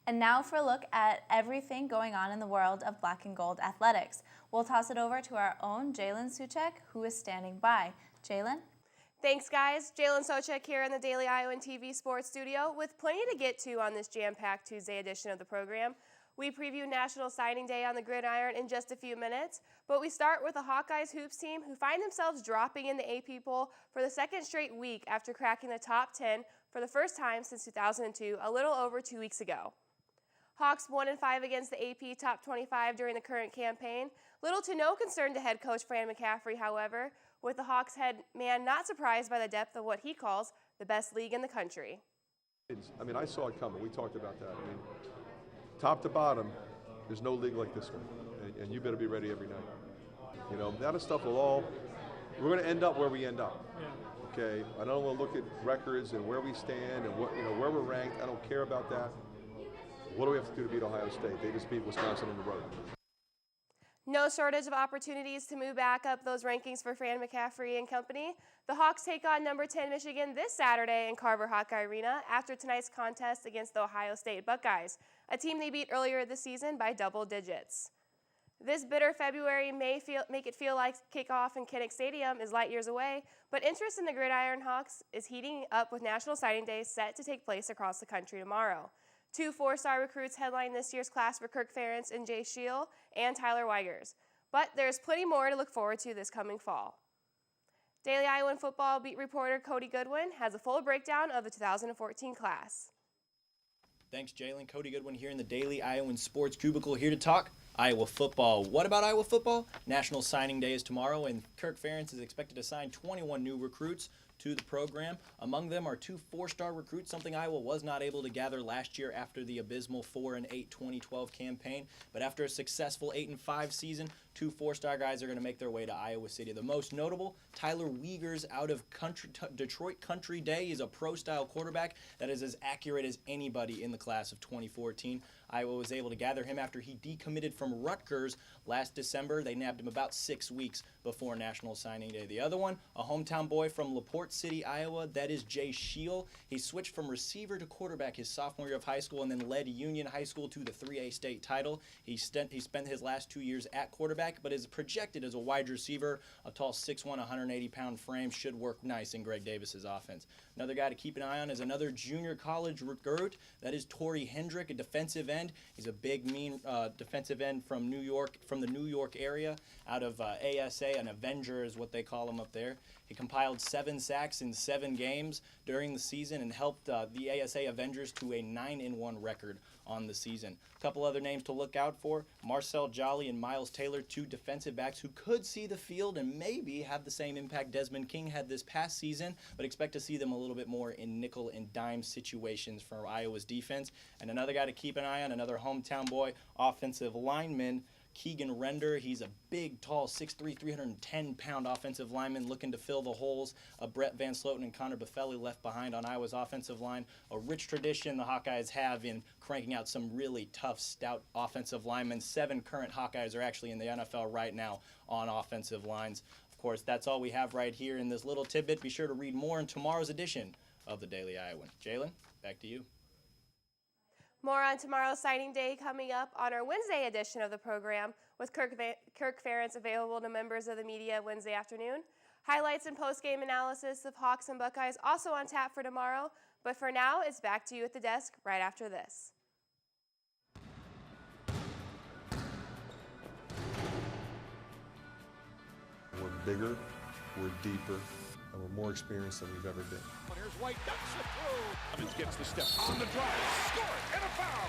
And now for a look at everything going on in the world of black and gold athletics. We'll toss it over to our own Jalen Suchek, who is standing by. Jalen? Thanks, guys. Jalen Sochek here in the Daily Iowan TV Sports Studio with plenty to get to on this jam-packed Tuesday edition of the program. We preview National Signing Day on the gridiron in just a few minutes, but we start with the Hawkeyes hoops team who find themselves dropping in the AP poll for the second straight week after cracking the top 10 for the first time since 2002, a little over 2 weeks ago. Hawks 1-5 against the AP top 25 during the current campaign. Little to no concern to head coach Fran McCaffery, however, with the Hawks head man not surprised by the depth of what he calls the best league in the country. I mean, I saw it coming. We talked about that. I mean, top to bottom, there's no league like this one, and you better be ready every night. You know, that stuff we're going to end up where we end up. Okay, I don't want to look at records and where we stand and where we're ranked. I don't care about that. What do we have to do to beat Ohio State? They just beat Wisconsin on the road. No shortage of opportunities to move back up those rankings for Fran McCaffery and company. The Hawks take on number 10 Michigan this Saturday in Carver Hawkeye Arena after tonight's contest against the Ohio State Buckeyes, a team they beat earlier this season by double digits. This bitter February may make it feel like kickoff in Kinnick Stadium is light years away, but interest in the Gridiron Hawks is heating up with National Signing Day set to take place across the country tomorrow. 2 4-star recruits headline this year's class for Kirk Ferentz and Jay Shield and Tyler Weigers. But there's plenty more to look forward to this coming fall. Daily Iowan football beat reporter Cody Goodwin has a full breakdown of the 2014 class. Thanks, Jalen. Cody Goodwin here in the Daily Iowan Sports Cubicle, here to talk Iowa football. What about Iowa football? National Signing Day is tomorrow, and Kirk Ferentz is expected to sign 21 new recruits to the program. Among them are 2 4-star recruits, something Iowa was not able to gather last year after the abysmal 4-8 2012 campaign. But after a successful 8-5 season, 2 4-star guys are going to make their way to Iowa City. The most notable, Tyler Weigers out of Detroit Country Day. He's a pro-style quarterback that is as accurate as anybody in the class of 2014. Iowa was able to gather him after he decommitted from Rutgers last December. They nabbed him about 6 weeks before National Signing Day. The other one, a hometown boy from LaPorte City, Iowa, that is Jay Shield. He switched from receiver to quarterback his sophomore year of high school and then led Union High School to the 3A state title. He spent his last 2 years at quarterback, but is projected as a wide receiver. A tall 6'1", 180-pound frame should work nice in Greg Davis's offense. Another guy to keep an eye on is another junior college recruit. That is Torrey Hendrick, a defensive end. He's a big, mean defensive end from New York, from the New York area, out of ASA, an Avenger is what they call him up there. He compiled 7 sacks in 7 games during the season and helped the ASA Avengers to a 9-1 record on the season. A couple other names to look out for: Marcel Jolly and Miles Taylor, 2 defensive backs who could see the field and maybe have the same impact Desmond King had this past season, but expect to see them a little bit more in nickel and dime situations for Iowa's defense. And another guy to keep an eye on, another hometown boy, offensive lineman, Keegan Render. He's a big, tall, 6'3", 310-pound offensive lineman looking to fill the holes of Brett Van Sloten and Connor Buffelli left behind on Iowa's offensive line. A rich tradition the Hawkeyes have in cranking out some really tough, stout offensive linemen. 7 current Hawkeyes are actually in the NFL right now on offensive lines. Of course, that's all we have right here in this little tidbit. Be sure to read more in tomorrow's edition of the Daily Iowan. Jalen, back to you. More on tomorrow's signing day coming up on our Wednesday edition of the program, with Kirk Ferentz available to members of the media Wednesday afternoon. Highlights and post-game analysis of Hawks and Buckeyes also on tap for tomorrow. But for now, it's back to you at the desk right after this. We're bigger, we're deeper, and we're more experienced than we've ever been. Here's White, ducks it through. Evans gets the step on the drive, score, and a foul.